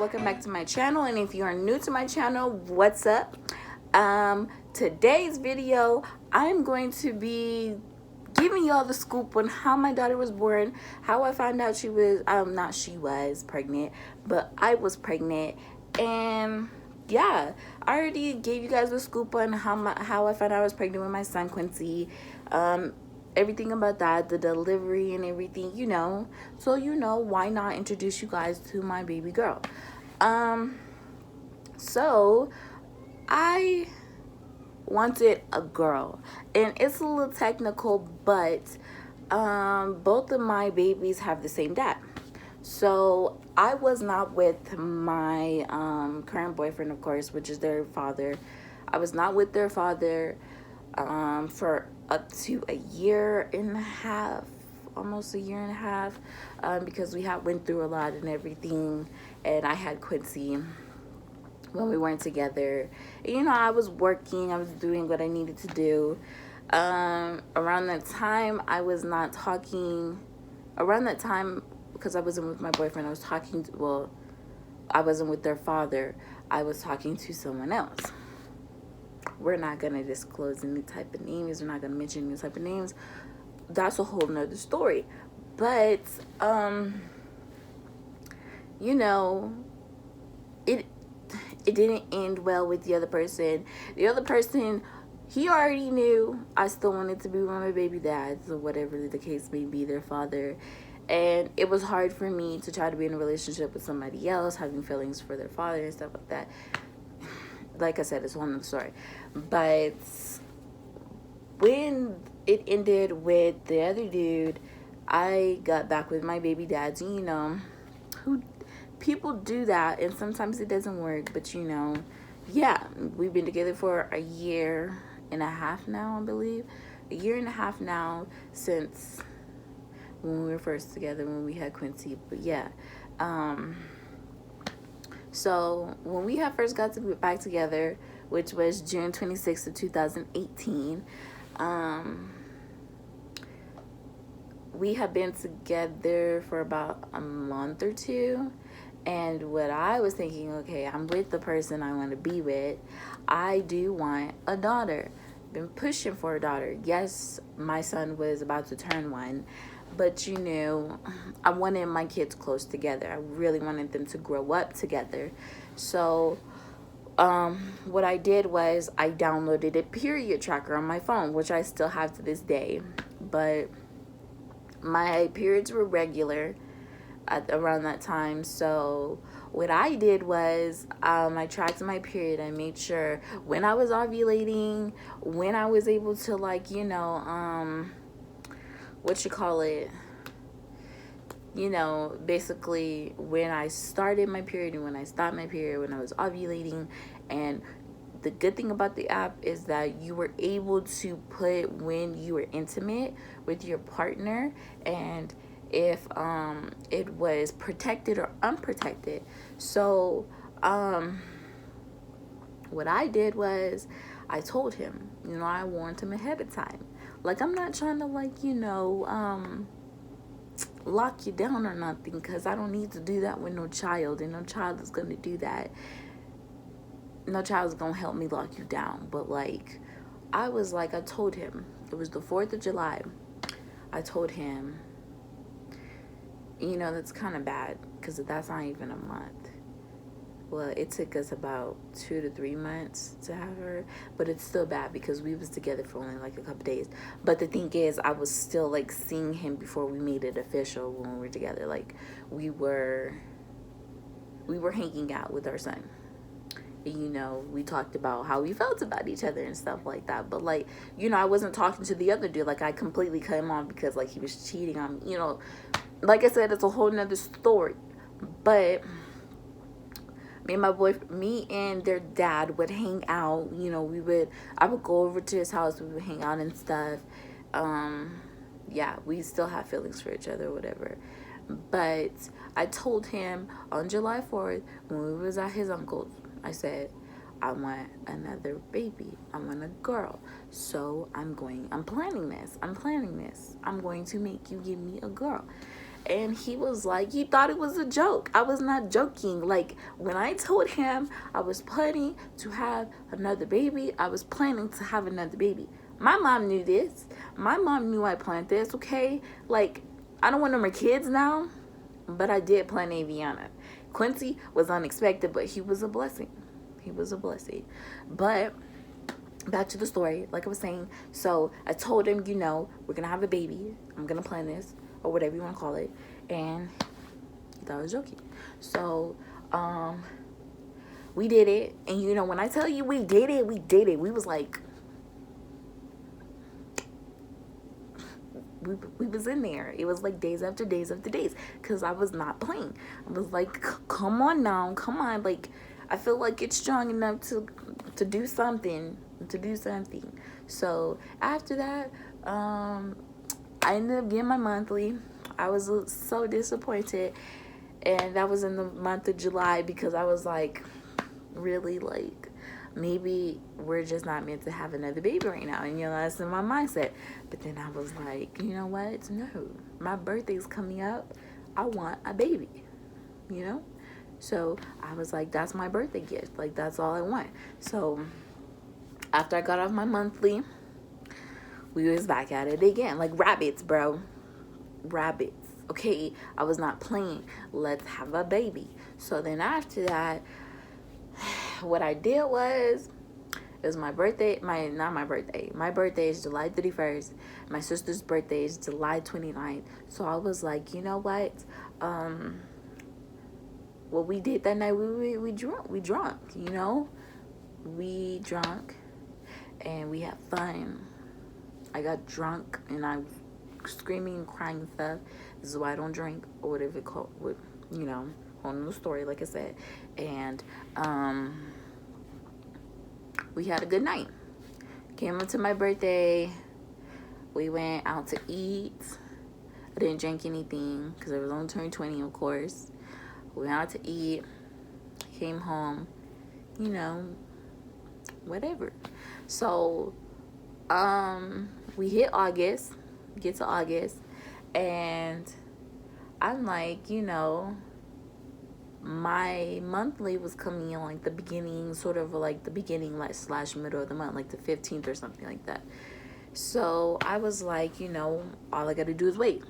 welcome back to my channel. And if you are new to my channel, what's up? Today's video, I'm going to be giving y'all the scoop on how my daughter was born, how I found out she was not she was pregnant, but I was pregnant. And yeah, I already gave you guys the scoop on how I found out I was pregnant with my son Quincy. Everything about that, the delivery and everything, so why not introduce you guys to my baby girl. So I wanted a girl, and it's a little technical, but both of my babies have the same dad. So I was not with my current boyfriend, of course, which is their father. I was not with their father for up to a year and a half, almost a year and a half, because we went through a lot and everything, and I had Quincy when we weren't together. And, I was working, I was doing what I needed to do. Around that time, I was not talking. Around that time, because I wasn't with my boyfriend, I was talking to, I wasn't with their father. I was talking to someone else. We're not going to disclose any type of names. We're not going to mention any type of names. That's a whole nother story. But, it didn't end well with the other person. The other person, he already knew I still wanted to be with my baby dads, or whatever the case may be, their father. And it was hard for me to try to be in a relationship with somebody else, having feelings for their father and stuff like that. Like I said, it's a whole nother story. But when it ended with the other dude, I got back with my baby dads. Who people do that, and sometimes it doesn't work. But yeah, we've been together for a year and a half now, I believe. A year and a half now since when we were first together, when we had Quincy. But yeah, so when we had first got to be back together, which was June 26th of 2018, we had been together for about a month or two. And what I was thinking, okay, I'm with the person I want to be with. I do want a daughter. Been pushing for a daughter. Yes, my son was about to turn one. But, I wanted my kids close together. I really wanted them to grow up together. So, what I did was I downloaded a period tracker on my phone, which I still have to this day. But my periods were regular around that time. So what I did was I tracked my period. I made sure when I was ovulating, when I was able to basically when I started my period and when I stopped my period, when I was ovulating. And the good thing about the app is that you were able to put when you were intimate with your partner, and if it was protected or unprotected. So what I did was I told him, I warned him ahead of time. Like, I'm not trying to lock you down or nothing, because I don't need to do that with no child, and no child is going to do that. No child is going to help me lock you down. But I told him, it was the 4th of July. I told him, that's kind of bad, because that's not even a month. Well, it took us about 2 to 3 months to have her, but it's still bad because we was together for only a couple days. But the thing is, I was still seeing him before we made it official when we were together. We were hanging out with our son. We talked about how we felt about each other and stuff like that. But I wasn't talking to the other dude. I completely cut him off because he was cheating on me. Like I said, it's a whole nother story. But me and their dad would hang out. I would go over to his house. We would hang out and stuff. Yeah, we still have feelings for each other or whatever. But I told him on July 4th, when we was at his uncle's, I said, I want another baby. I want a girl. So I'm planning this. I'm going to make you give me a girl. And he was like, he thought it was a joke. I was not joking. Like, when I told him I was planning to have another baby, I was planning to have another baby. My mom knew this. My mom knew I planned this, okay? Like, I don't want no more kids now, but I did plan Aviana. Quincy was unexpected, but he was a blessing. He was a blessing. But back to the story, like I was saying. So I told him, you know, we're gonna have a baby. I'm gonna plan this, or whatever you want to call it. And he thought I was joking. So we did it. And you know, when I tell you we did it, we did it. We was like, we was in there. It was like days after days after days, because I was not playing. I was like, come on now, come on. Like, I feel like it's strong enough to do something, So after that, I ended up getting my monthly. I was so disappointed, and that was in the month of July, because I was like, really, like, maybe we're just not meant to have another baby right now. And, you know, that's in my mindset. But then I was like, you know what? No, my birthday's coming up. I want a baby, you know? So I was like, that's my birthday gift. Like, that's all I want. So after I got off my monthly, we was back at it again. Like rabbits, bro. Rabbits. Okay, I was not playing. Let's have a baby. So then after that, what I did was, it was my birthday. My birthday is July 31st. My sister's birthday is July 29th. So I was like, you know what? What we did that night, we drunk, you know? We drunk and we had fun. I got drunk and I was screaming and crying and stuff. This is why I don't drink, or whatever it called, you know, whole new story, like I said. And we had a good night. Came up to my birthday. We went out to eat. I didn't drink anything because I was only turning 20, of course. We went out to eat. Came home. You know, whatever. So, we hit August. Get to August. And I'm like, you know, my monthly was coming in like the beginning, sort of like the beginning, like / middle of the month, like the 15th or something like that. So I was like, you know, all I gotta do is wait.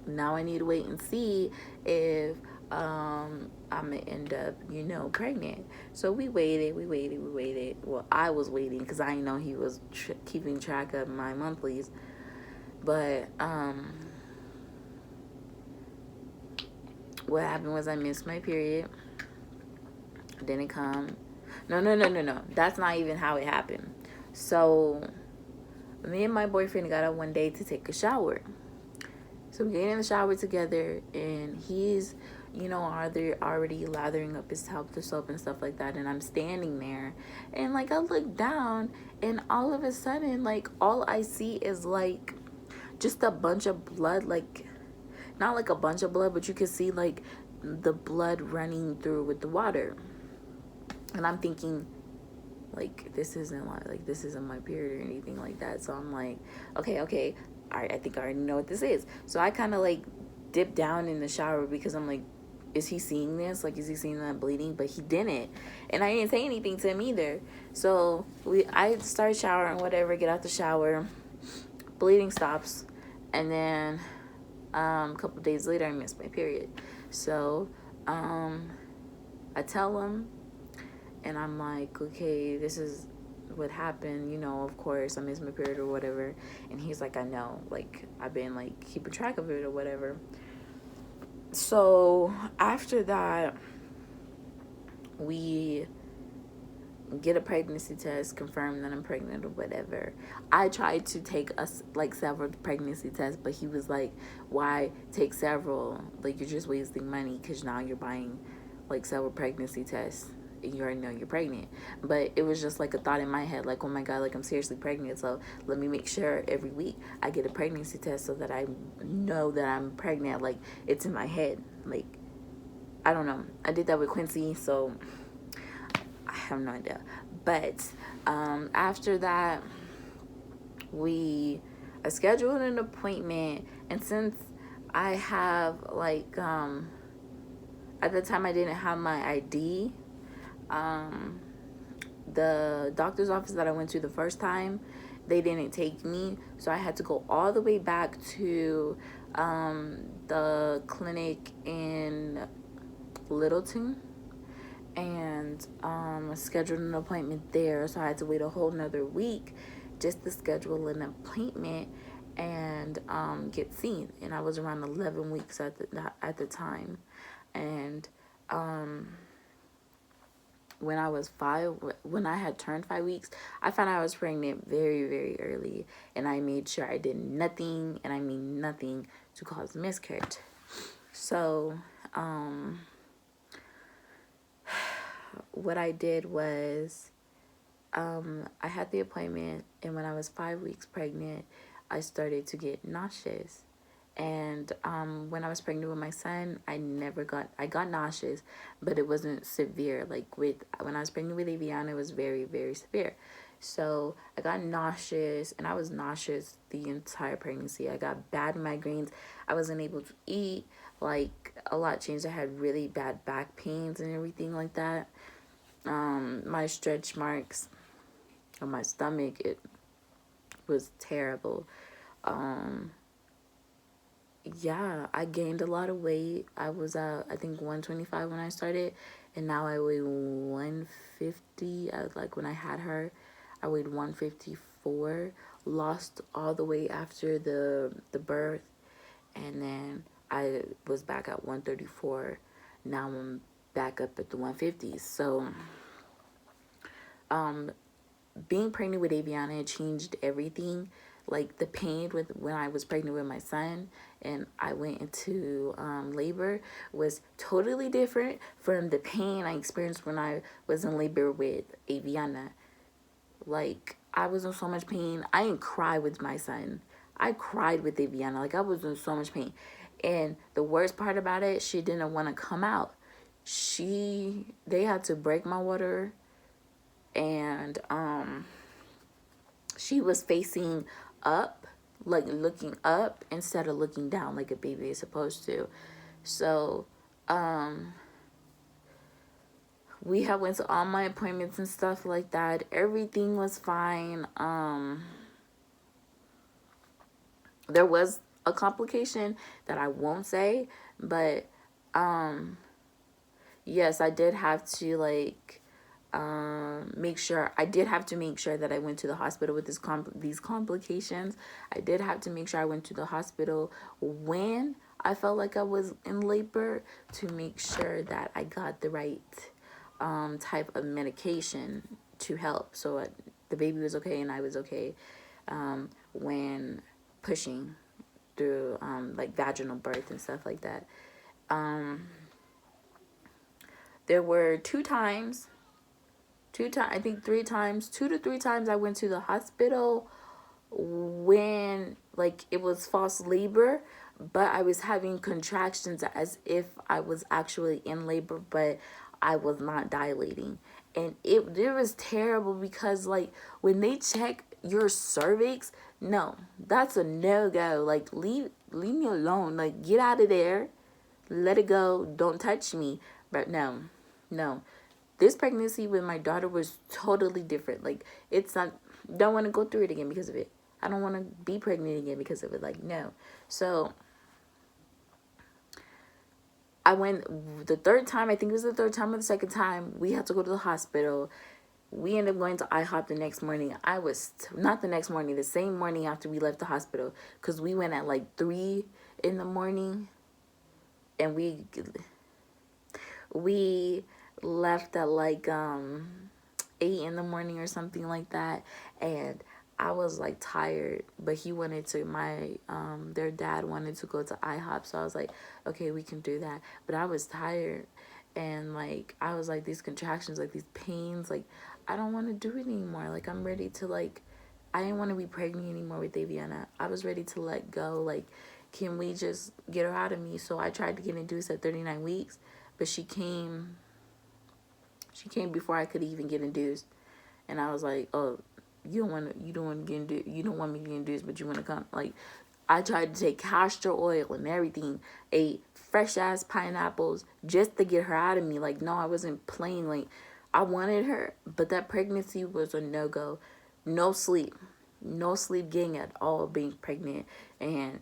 Now I need to wait and see if I'm gonna end up, you know, pregnant. So we waited. Well, I was waiting because I know he was keeping track of my monthlies. But what happened was I missed my period. Didn't come. No. That's not even how it happened. So me and my boyfriend got up one day to take a shower. So we get in the shower together, and he's, you know, already lathering up his towel with soap and stuff like that. And I'm standing there, and like I look down, and all of a sudden, like, all I see is like just a bunch of blood, like not like a bunch of blood, but you can see like the blood running through with the water. And I'm thinking, like, this isn't my period or anything like that. So I'm like, okay, I think I already know what this is. So I kind of like dipped down in the shower because I'm like, is he seeing this? Like, is he seeing that bleeding? But he didn't. And I didn't say anything to him either. So I start showering, whatever, get out the shower. Bleeding stops. And then a couple days later, I missed my period. So I tell him, and I'm like, okay, this is what happened, you know, of course, I missed my period or whatever. And he's like, I know, like, I've been, like, keeping track of it or whatever. So after that, we get a pregnancy test, confirm that I'm pregnant or whatever. I tried to take several pregnancy tests, but he was like, why take several? Like, you're just wasting money because now you're buying, like, several pregnancy tests. You already know you're pregnant. But it was just like a thought in my head, like, oh my God, like, I'm seriously pregnant, so let me make sure every week I get a pregnancy test so that I know that I'm pregnant. Like, it's in my head. Like, I don't know. I did that with Quincy, so I have no idea. But after that, I scheduled an appointment, and since I have like at the time I didn't have my ID. Um, the doctor's office that I went to the first time, they didn't take me, so I had to go all the way back to the clinic in Littleton and scheduled an appointment there. So I had to wait a whole nother week just to schedule an appointment and get seen. And I was around 11 weeks at the time. And when I was when I had turned 5 weeks, I found out I was pregnant very, very early. And I made sure I did nothing, and I mean nothing, to cause miscarriage. So, what I did was, I had the appointment, and when I was 5 weeks pregnant, I started to get nauseous. And when I was pregnant with my son, I got nauseous, but it wasn't severe. Like when I was pregnant with Aviana, it was very, very severe. So I got nauseous, and I was nauseous the entire pregnancy. I got bad migraines. I wasn't able to eat. Like, a lot changed. I had really bad back pains and everything like that. My stretch marks on my stomach, it was terrible. Yeah, I gained a lot of weight. I was I think 125 when I started, and now I weigh 150. Like when I had her, I weighed 154. Lost all the weight after the birth, and then I was back at 134. Now I'm back up at the 150s. So, being pregnant with Aviana changed everything. Like, the pain with when I was pregnant with my son and I went into labor was totally different from the pain I experienced when I was in labor with Aviana. Like, I was in so much pain. I didn't cry with my son. I cried with Aviana. Like, I was in so much pain. And the worst part about it, she didn't want to come out. They had to break my water, and she was facing up, like looking up instead of looking down like a baby is supposed to. So we had went to all my appointments and stuff like that. Everything was fine. There was a complication that I won't say, but yes, I did have to make sure that I went to the hospital with these complications. I did have to make sure I went to the hospital when I felt like I was in labor, to make sure that I got the right type of medication to help. So the baby was okay and I was okay when pushing through like vaginal birth and stuff like that. There were I think 3 times, 2 to 3 times I went to the hospital when like it was false labor, but I was having contractions as if I was actually in labor, but I was not dilating. And it was terrible, because like when they check your cervix, no, that's a no-go. Like, leave me alone. Like, get out of there. Let it go. Don't touch me. But no. This pregnancy with my daughter was totally different. Like, it's not, don't want to go through it again because of it. I don't want to be pregnant again because of it. Like, no. So I went the third time, I think it was the third time or the second time, we had to go to the hospital. We ended up going to IHOP the next morning. Not the next morning, the same morning after we left the hospital. Because we went at like 3 in the morning. And we left at like 8 in the morning or something like that. And I was like tired, but their dad wanted to go to IHOP, so I was like, okay, we can do that. But I was tired, and like I was like, these contractions, like these pains, like I don't want to do it anymore. Like, I'm ready to I didn't want to be pregnant anymore with Aviana. I was ready to let go. Like, can we just get her out of me? So I tried to get induced at 39 weeks, but she came before I could even get induced. And I was like, oh, you don't want me to get induced, but you want to come. Like, I tried to take castor oil and everything, ate fresh ass pineapples just to get her out of me. Like, no, I wasn't playing. Like, I wanted her, but that pregnancy was a no go. No sleep, no sleep getting at all being pregnant. And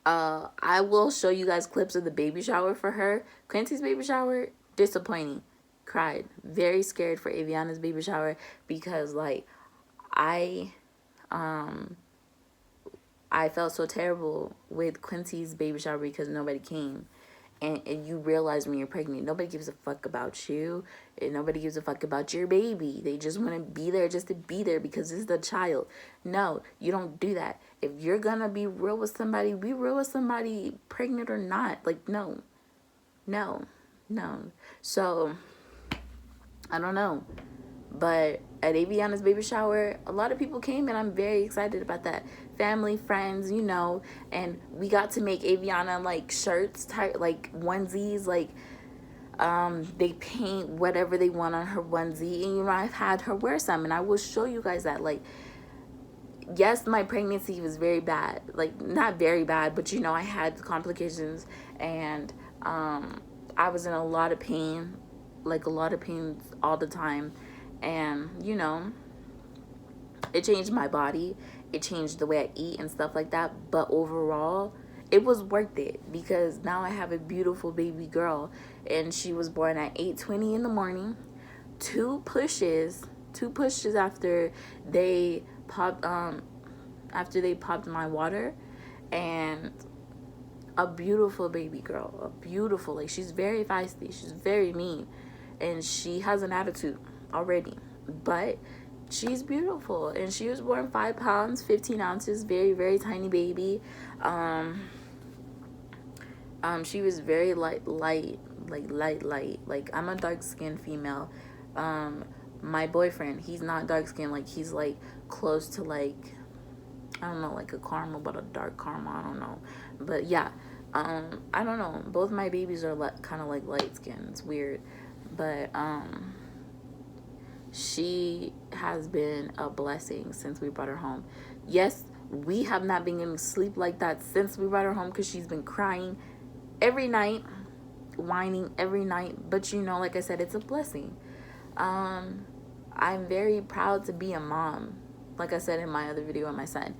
I will show you guys clips of the baby shower for her. Quincy's baby shower, disappointing. Cried. Very scared for Aviana's baby shower because, like, I I felt so terrible with Quincy's baby shower because nobody came. And you realize when you're pregnant, nobody gives a fuck about you. And nobody gives a fuck about your baby. They just want to be there just to be there because it's the child. No, you don't do that. If you're going to be real with somebody, be real with somebody, pregnant or not. Like, no. No. No. So, I don't know. But at Aviana's baby shower, a lot of people came, and I'm very excited about that. Family, friends, you know, and we got to make Aviana like shirts, like onesies, like they paint whatever they want on her onesie, and you know, I've had her wear some, and I will show you guys that. Like, yes, my pregnancy was very bad, like not very bad, but you know, I had complications, and I was in a lot of pain, like a lot of pain all the time. And you know, it changed my body, it changed the way I eat and stuff like that, but overall it was worth it because now I have a beautiful baby girl, and she was born at 8:20 in the morning. Two pushes after they popped my water, and a beautiful baby girl, a beautiful, like, she's very feisty, she's very mean, and she has an attitude already, but she's beautiful. And she was born 5 pounds 15 ounces, very, very tiny baby. She was very light, like I'm a dark skinned female. My boyfriend, he's not dark skinned, like he's like close to, like, I don't know, like a caramel, but a dark caramel, I don't know. But yeah, I don't know. Both my babies are kind of like light skin. It's weird. But she has been a blessing since we brought her home. Yes, we have not been getting sleep like that since we brought her home because she's been crying every night, whining every night. But you know, like I said, it's a blessing. I'm very proud to be a mom. Like I said in my other video on my son,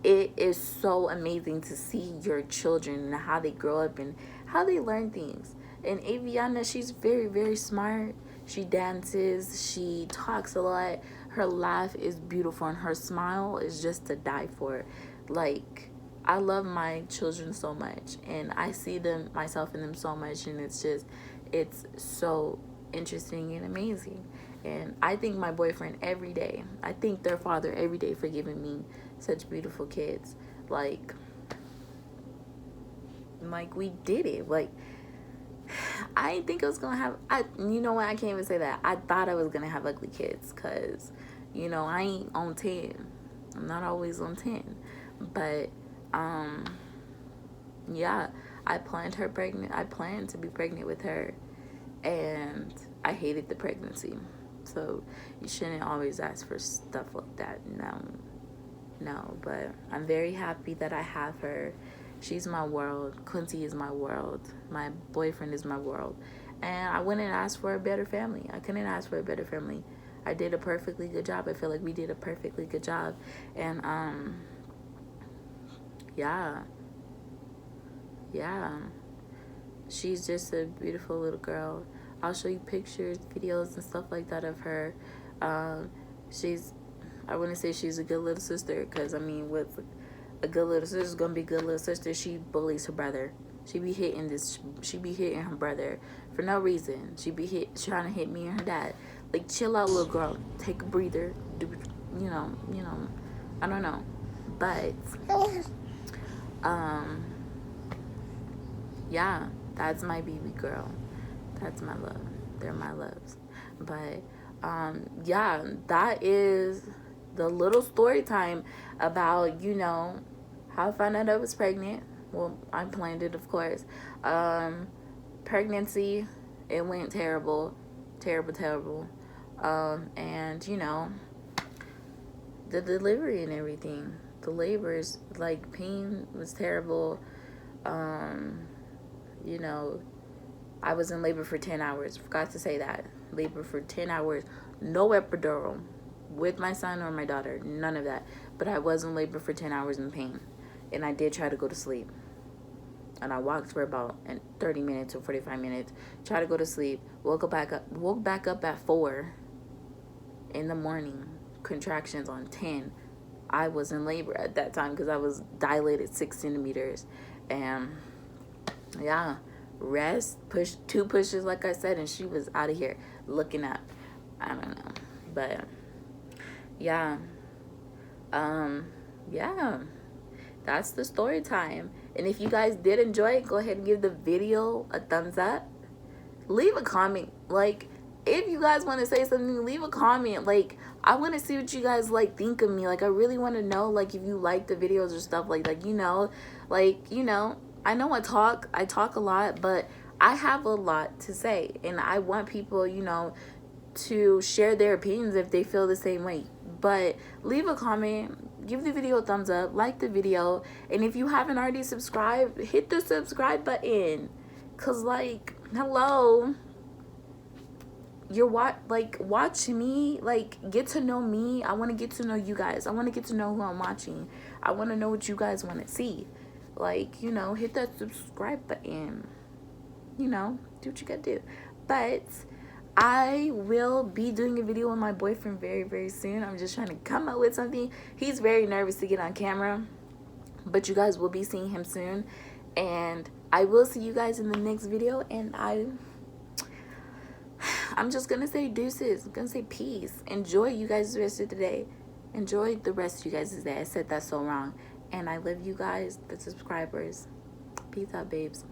it is so amazing to see your children and how they grow up and how they learn things. And Aviana, she's very, very smart. She dances, she talks a lot. Her laugh is beautiful, and her smile is just to die for. Like, I love my children so much, and I see them, myself in them so much, and it's so interesting and amazing. And I thank my boyfriend every day. I thank their father every day for giving me such beautiful kids. Like we did it. Like, I didn't think I was gonna have, you know what, I can't even say that. I thought I was gonna have ugly kids, because, you know, I ain't on 10. I'm not always on 10. But yeah, I planned to be pregnant with her, and I hated the pregnancy. So you shouldn't always ask for stuff like that. No, but I'm very happy that I have her. She's my world. Quincy is my world. My boyfriend is my world. And I wouldn't ask for a better family. I couldn't ask for a better family. I did a perfectly good job. I feel like we did a perfectly good job. And yeah. She's just a beautiful little girl. I'll show you pictures, videos, and stuff like that of her. I wouldn't say she's a good little sister, because, I mean, with a good little sister is gonna be a good little sister. She bullies her brother. She be hitting her brother for no reason. She be trying to hit me and her dad. Like, chill out, little girl. Take a breather. You know. I don't know, but yeah, that's my baby girl. That's my love. They're my loves. But yeah, that is the little story time about, you know, how I found out I was pregnant. Well, I planned it, of course. Pregnancy, it went terrible. And, you know, the delivery and everything. The labors, like, pain was terrible. You know, I was in labor for 10 hours. Forgot to say that. Labor for 10 hours. No epidural with my son or my daughter. None of that. But I was in labor for 10 hours in pain. And I did try to go to sleep. And I walked for about 30 minutes or 45 minutes. Tried to go to sleep. Woke back up at 4 in the morning. Contractions on 10. I was in labor at that time because I was dilated 6 centimeters. And yeah, rest, push, 2 pushes, like I said, and she was out of here looking up. I don't know. But yeah. Yeah. That's the story time. And if you guys did enjoy it, go ahead and give the video a thumbs up. Leave a comment. Like, if you guys want to say something, leave a comment. Like, I want to see what you guys, like, think of me. Like, I really want to know, like, if you like the videos or stuff. Like, you know, I know I talk a lot, but I have a lot to say. And I want people, you know, to share their opinions if they feel the same way. But leave a comment, give the video a thumbs up, like the video, and if you haven't already subscribed, hit the subscribe button. Cause, like, hello, you're watch me, like, get to know me. I want to get to know you guys. I want to get to know who I'm watching. I want to know what you guys want to see. Like, you know, hit that subscribe button. You know, do what you gotta do. But I will be doing a video with my boyfriend very, very soon. I'm just trying to come up with something. He's very nervous to get on camera, but you guys will be seeing him soon. And I will see you guys in the next video. And I'm just gonna say deuces. I'm gonna say peace. Enjoy you guys the rest of the day. Enjoy the rest of you guys' day. I said that so wrong. And I love you guys, the subscribers. Peace out, babes.